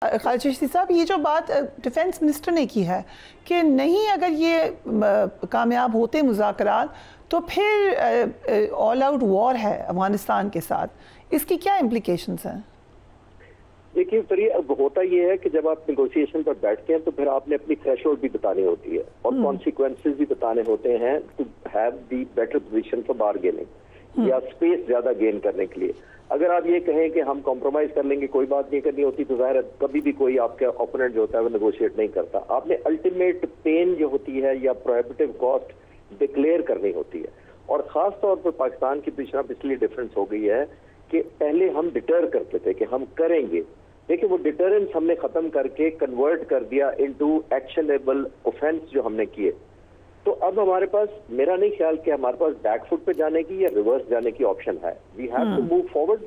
खालिद चिश्ती साहब, ये जो बात डिफेंस मिनिस्टर ने की है कि नहीं, अगर ये कामयाब होते मुज़ाकरात तो फिर ऑल आउट वॉर है अफगानिस्तान के साथ, इसकी क्या इम्प्लिकेशंस हैं? देखिए फिर अब होता ये है कि जब आप नेगोशिएशन पर बैठते हैं तो फिर आपने अपनी थ्रेशोल्ड भी बतानी होती है और कॉन्सिक्वेंसेज भी बताने होते हैं to have the better position for bargaining या स्पेस ज्यादा गेन करने के लिए। अगर आप ये कहें कि हम कॉम्प्रोमाइज कर लेंगे, कोई बात नहीं करनी होती, तो जाहिर है कभी भी कोई आपका ओपोनेंट जो होता है वो नेगोशिएट नहीं करता। आपने अल्टीमेट पेन जो होती है या प्रोहिबिटिव कॉस्ट डिक्लेयर करनी होती है। और खास तौर पर पाकिस्तान की पिछली डिफरेंस हो गई है कि पहले हम डिटर करते थे कि हम करेंगे, देखिए वो डिटरेंस हमने खत्म करके कन्वर्ट कर दिया इनटू एक्शनेबल ऑफेंस जो हमने किए। तो अब हमारे पास, मेरा नहीं ख्याल कि हमारे पास बैकफुट पे जाने की या रिवर्स जाने की ऑप्शन है। We have to move forward,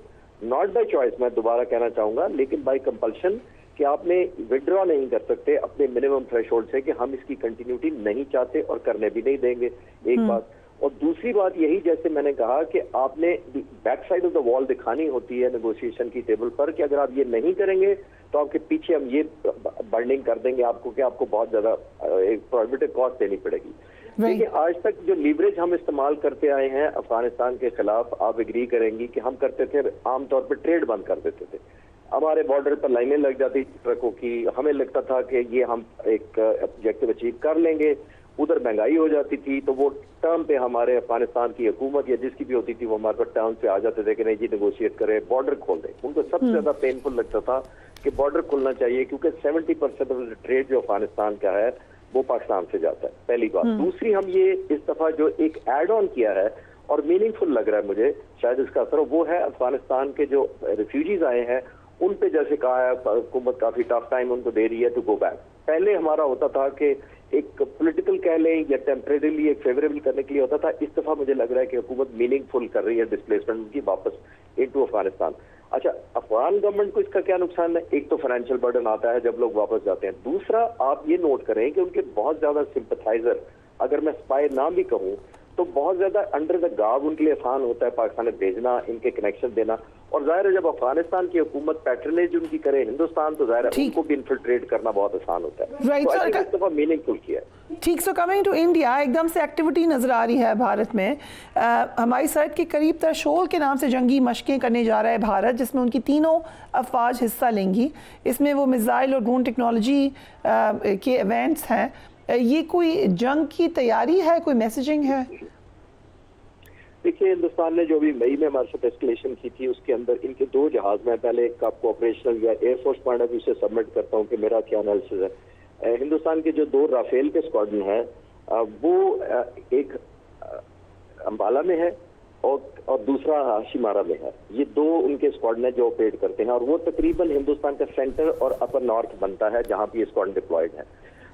not by choice, मैं दोबारा कहना चाहूंगा, लेकिन बाय कंपल्शन, कि आपने विड्रॉ नहीं कर सकते अपने मिनिमम थ्रेशोल्ड से कि हम इसकी कंटिन्यूटी नहीं चाहते और करने भी नहीं देंगे, एक बात। और दूसरी बात यही, जैसे मैंने कहा कि आपने back side of the wall दिखानी होती है नेगोशिएशन की टेबल पर कि अगर आप ये नहीं करेंगे तो आपके पीछे हम ये बर्निंग कर देंगे आपको कि आपको बहुत ज्यादा एक प्रोहिबिटिव कॉस्ट देनी पड़ेगी। देखिए आज तक जो लीवरेज हम इस्तेमाल करते आए हैं अफगानिस्तान के खिलाफ, आप एग्री करेंगी कि हम करते थे आमतौर पर ट्रेड बंद कर देते थे, हमारे बॉर्डर पर लाइनें लग जाती ट्रकों की, हमें लगता था कि ये हम एक ऑब्जेक्टिव अचीव कर लेंगे, उधर महंगाई हो जाती थी तो वो टर्म पे हमारे अफगानिस्तान की हुकूमत या जिसकी भी होती थी वो हमारे पर टर्म पे आ जाते थे कि नहीं जी नेगोशिएट करें, बॉर्डर खोल दें। उनको सबसे ज्यादा पेनफुल लगता था कि बॉर्डर खुलना चाहिए क्योंकि 70% ऑफ ट्रेड जो अफगानिस्तान का है वो पाकिस्तान से जाता है, पहली बात। दूसरी, हम ये इस दफा जो एक एड ऑन किया है और मीनिंगफुल लग रहा है मुझे, शायद इसका असर, वो है अफगानिस्तान के जो रिफ्यूजीज आए हैं उन पे, जैसे कहा है हुकूमत काफी टफ टाइम उनको दे रही है टू गो बैक। पहले हमारा होता था कि एक पॉलिटिकल कह लें या टेम्परेरीली एक फेवरेबल करने के लिए होता था, इस दफा मुझे लग रहा है कि हुकूमत मीनिंगफुल कर रही है डिस्प्लेसमेंट की वापस इनटू अफगानिस्तान। अच्छा, अफगान गवर्नमेंट को इसका क्या नुकसान है? एक तो फाइनेंशियल बर्डन आता है जब लोग वापस जाते हैं, दूसरा आप ये नोट करें कि उनके बहुत ज्यादा सिंपथाइजर, अगर मैं स्पाई ना भी कहूं तो बहुत ज्यादा अंडर द गार्ड उनके लिए आसान होता है पाकिस्तान में भेजना, इनके कनेक्शन देना। और जाहिर है जब अफगानिस्तान की हुकूमत पैट्रनेज उनकी करे हिंदुस्तान, तो जाहिर है उनको भी इन्फिल्ट्रेट करना बहुत आसान होता है। तो मीनिंगफुल किया है। ठीक, सो कमिंग टू इंडिया, एकदम से एक्टिविटी नजर आ रही है भारत में। हमारी सरहद के करीब तरशोल के नाम से जंगी मशकें करने जा रहा है भारत, जिसमें उनकी तीनों अफवाज हिस्सा लेंगी। इसमें वो मिसाइल और ड्रोन टेक्नोलॉजी के इवेंट्स हैं। ये कोई जंग की तैयारी है, कोई मैसेजिंग है? देखिए, हिंदुस्तान ने जो भी मई में हमारे साथ एस्केलेशन की थी उसके अंदर इनके दो जहाज, में पहले एक आपको ऑपरेशनल या एयरफोर्स पॉइंट ऑफ व्यू से सबमिट करता हूँ कि मेरा क्या एनालिसिस है। हिंदुस्तान के जो दो राफेल के स्क्वाड्रन है वो एक अंबाला में है और दूसरा हाशिमारा में है। ये दो उनके स्क्वाड्रन है जो ऑपरेट करते हैं और वो तकरीबन हिंदुस्तान का सेंटर और अपर नॉर्थ बनता है जहाँ भी ये स्क्वाड्रन डिप्लॉयड है।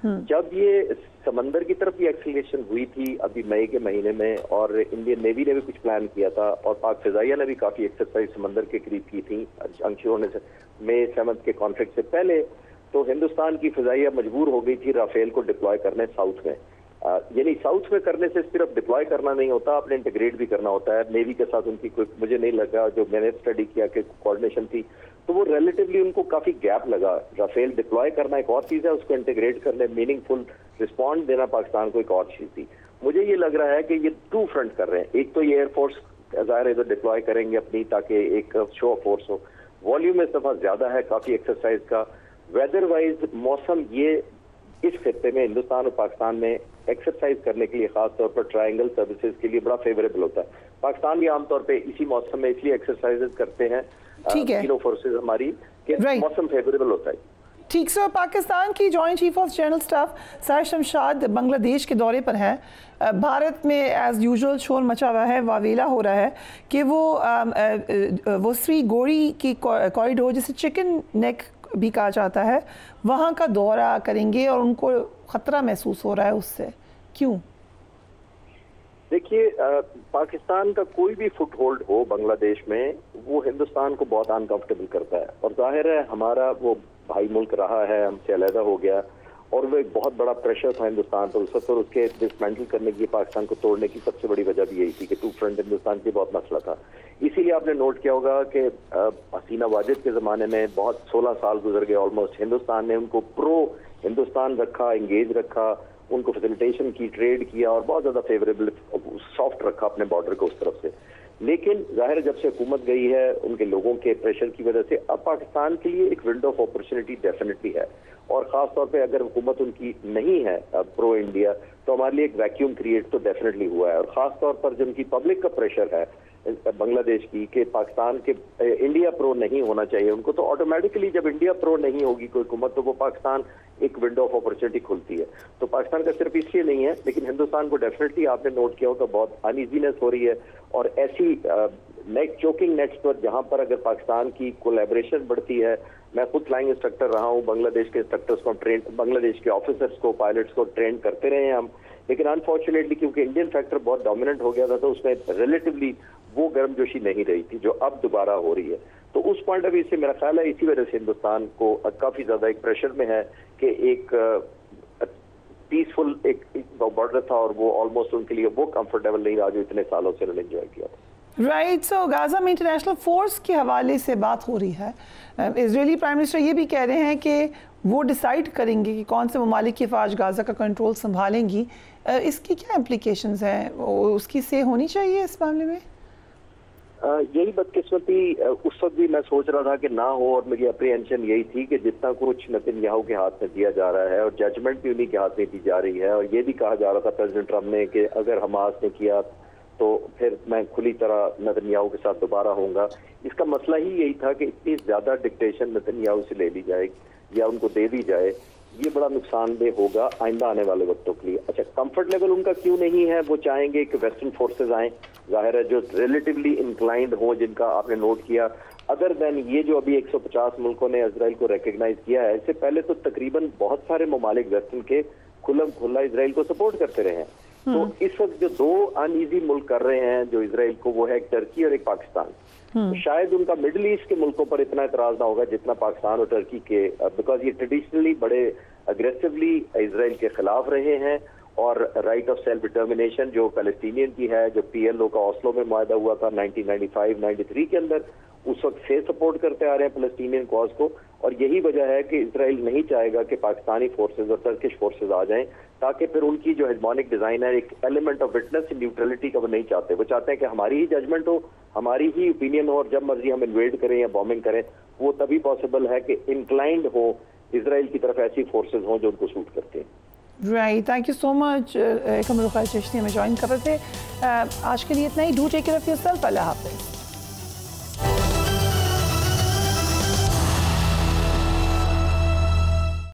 जब ये समंदर की तरफ ये एक्सीलेशन हुई थी अभी मई के महीने में, और इंडियन नेवी ने भी कुछ प्लान किया था और पाक फिजाइया ने भी काफी एक्सरसाइज समंदर के करीब की थी जंग शुरू होने से, मई 7 के कॉन्फ्लिक्ट से पहले, तो हिंदुस्तान की फिजाइया मजबूर हो गई थी राफेल को डिप्लॉय करने साउथ में। यानी साउथ में करने से सिर्फ डिप्लॉय करना नहीं होता, आपने इंटीग्रेट भी करना होता है। नेवी के साथ उनकी कोई, मुझे नहीं लगा, जो मैंने स्टडी किया कि कोऑर्डिनेशन थी, तो वो रिलेटिवली उनको काफी गैप लगा। राफेल डिप्लॉय करना एक और चीज है, उसको इंटीग्रेट करने, मीनिंगफुल रिस्पॉन्ड देना पाकिस्तान को एक और चीज थी। मुझे ये लग रहा है कि ये टू फ्रंट कर रहे हैं। एक तो ये एयरफोर्स जाहिर है तो डिप्लॉय करेंगे अपनी, ताकि एक शो ऑफ फोर्स हो। वॉल्यूम इस दफा ज्यादा है काफी एक्सरसाइज का। वेदर वाइज मौसम ये इस खित्ते में, हिंदुस्तान और पाकिस्तान में एक्सरसाइज करने के लिए, खासतौर पर ट्रायंगल सर्विसेज के लिए बड़ा फेवरेबल होता है। पाकिस्तान भी आमतौर पे इसी मौसम में इसलिए एक्सरसाइजेज करते हैं तीनों फोर्सेज हमारी, कि मौसम फेवरेबल होता है। ठीक, सो पाकिस्तान की joint chief of general staff sir Shamshad Bangladesh के दौरे पर हैं। भारत में एज यूजुअल शोर मचा हुआ है, वावेला हो रहा है कि वो श्री गौरी की कॉरिडोर, जिसे चिकन नेक भी कहा जाता है, वहाँ का दौरा करेंगे और उनको खतरा महसूस हो रहा है उससे, क्यों? देखिए, पाकिस्तान का कोई भी फुट होल्ड हो बांग्लादेश में, वो हिंदुस्तान को बहुत अनकंफर्टेबल करता है। और जाहिर है हमारा वो भाई मुल्क रहा है, हमसे अलहदा हो गया और वो एक बहुत बड़ा प्रेशर था हिंदुस्तान पर उस वक्त, और उसके डिसमेंटल करने की, पाकिस्तान को तोड़ने की सबसे बड़ी वजह भी यही थी कि टू फ्रंट हिंदुस्तान की बहुत मसला था। इसीलिए आपने नोट किया होगा कि हसीना वाजिद के ज़माने में बहुत 16 साल गुजर गए ऑलमोस्ट, हिंदुस्तान ने उनको प्रो हिंदुस्तान रखा, इंगेज रखा, उनको फैसिलिटेशन की, ट्रेड किया और बहुत ज़्यादा फेवरेबल सॉफ्ट रखा अपने बॉर्डर को उस तरफ से। लेकिन जाहिर जब से हुकूमत गई है उनके लोगों के प्रेशर की वजह से अब पाकिस्तान के लिए एक विंडो ऑफ अपॉर्चुनिटी डेफिनेटली है, और ख़ास तौर पे अगर हुकूमत उनकी नहीं है प्रो इंडिया तो हमारे लिए एक वैक्यूम क्रिएट तो डेफिनेटली हुआ है। और ख़ास तौर पर जो उनकी पब्लिक का प्रेशर है बांग्लादेश की कि पाकिस्तान के इंडिया प्रो नहीं होना चाहिए उनको, तो ऑटोमेटिकली जब इंडिया प्रो नहीं होगी कोई हुकूमत तो वो पाकिस्तान एक विंडो ऑफ अपॉर्चुनिटी खुलती है। तो पाकिस्तान का सिर्फ इसलिए नहीं है, लेकिन हिंदुस्तान को डेफिनेटली आपने नोट किया होगा बहुत अनइजीनेस हो रही है, और ऐसी नेट चोकिंग नेट्स पर जहां पर अगर पाकिस्तान की कोलैबोरेशन बढ़ती है, मैं खुद फ्लाइंग इंस्ट्रक्टर रहा हूं, बांग्लादेश के इंस्ट्रक्टर्स को ट्रेन, बांग्लादेश के ऑफिसर्स को, पायलट्स को ट्रेन करते रहे हैं हम, लेकिन अनफॉर्चुनेटली क्योंकि इंडियन फैक्टर बहुत डोमिनेंट हो गया था तो उसमें रिलेटिवली वो गर्मजोशी नहीं रही थी जो अब दोबारा हो रही है। तो उस पॉइंट ऑफ व्यू से मेरा ख्याल है इसी वजह से हिंदुस्तान को काफी ज्यादा एक प्रेशर में है कि एक पीसफुल एक बॉर्डर था और वो ऑलमोस्ट उनके लिए वो कंफर्टेबल नहीं रहा जो इतने सालों से उन्होंने एंजॉय किया था। राइट, सो गाजा में इंटरनेशनल फोर्स के हवाले से बात हो रही है। इजरायली प्राइम मिनिस्टर ये भी कह रहे हैं कि वो डिसाइड करेंगे कि कौन से ममालिक की फ़ौज गाजा का कंट्रोल संभालेंगी। इसकी क्या इम्प्लीकेशंस हैं, उसकी से होनी चाहिए इस मामले में? यही बदकिस्मती उस वक्त भी मैं सोच रहा था कि ना हो, और मेरी अप्रीहेंशन यही थी कि जितना कुछ नेतन्याहू के हाथ में दिया जा रहा है और जजमेंट भी उन्हीं के हाथ में दी जा रही है, और ये भी कहा जा रहा था प्रेसिडेंट ट्रम्प ने कि अगर हमास ने किया तो फिर मैं खुली तरह नेतन्याहू के साथ दोबारा होऊंगा। इसका मसला ही यही था कि इतनी ज्यादा डिक्टेशन नेतन्याहू से ले ली जाए या उनको दे दी जाए, ये बड़ा नुकसानदेह होगा आइंदा आने वाले वक्तों के लिए। अच्छा, कंफर्ट लेवल उनका क्यों नहीं है? वो चाहेंगे कि वेस्टर्न फोर्सेज आए, जाहिर है जो रिलेटिवली इंक्लाइंड हो, जिनका आपने नोट किया, अदर देन ये जो अभी 150 मुल्कों ने इजराइल को रिकग्नाइज किया है, इससे पहले तो तकरीबन बहुत सारे ममालिक वेस्टर्न के खुल्लम खुल्ला इजराइल को सपोर्ट करते रहे हैं। तो इस वक्त जो दो अनईजी मुल्क कर रहे हैं जो इजराइल को, वो है एक टर्की और एक पाकिस्तान। तो शायद उनका मिडिल ईस्ट के मुल्कों पर इतना एतराज ना होगा जितना पाकिस्तान और टर्की के, बिकॉज ये ट्रेडिशनली बड़े अग्रेसिवली इजराइल के खिलाफ रहे हैं, और राइट ऑफ सेल्फ डिटर्मिनेशन जो पैलेस्टीनियन की है, जो PLO का ओस्लो में मुआहदा हुआ था 1995-93 के अंदर, उस वक्त से सपोर्ट करते आ रहे हैं पैलेस्टीनियन कॉज को। और यही वजह है कि इजराइल नहीं चाहेगा कि पाकिस्तानी फोर्सेज और टर्किश फोर्सेज आ जाएं, ताकि फिर उनकी जो हेजमोनिक डिजाइन है, एक एलिमेंट ऑफ विटनेस न्यूट्रलिटी का वो नहीं चाहते। वो चाहते हैं कि हमारी ही जजमेंट हो, हमारी ही ओपिनियन हो, और जब मर्जी हम इन्वेड करें या बॉम्बिंग करें वो तभी पॉसिबल है कि इंक्लाइंड हो इजराइल की तरफ ऐसी फोर्सेज हों जो उनको सूट करते हैं। Right, thank you so much Kamrul Chishti हमें ज्वाइन कर रहे थे। आज के लिए इतना ही। Do take care of yourself. Allah हाफिज़।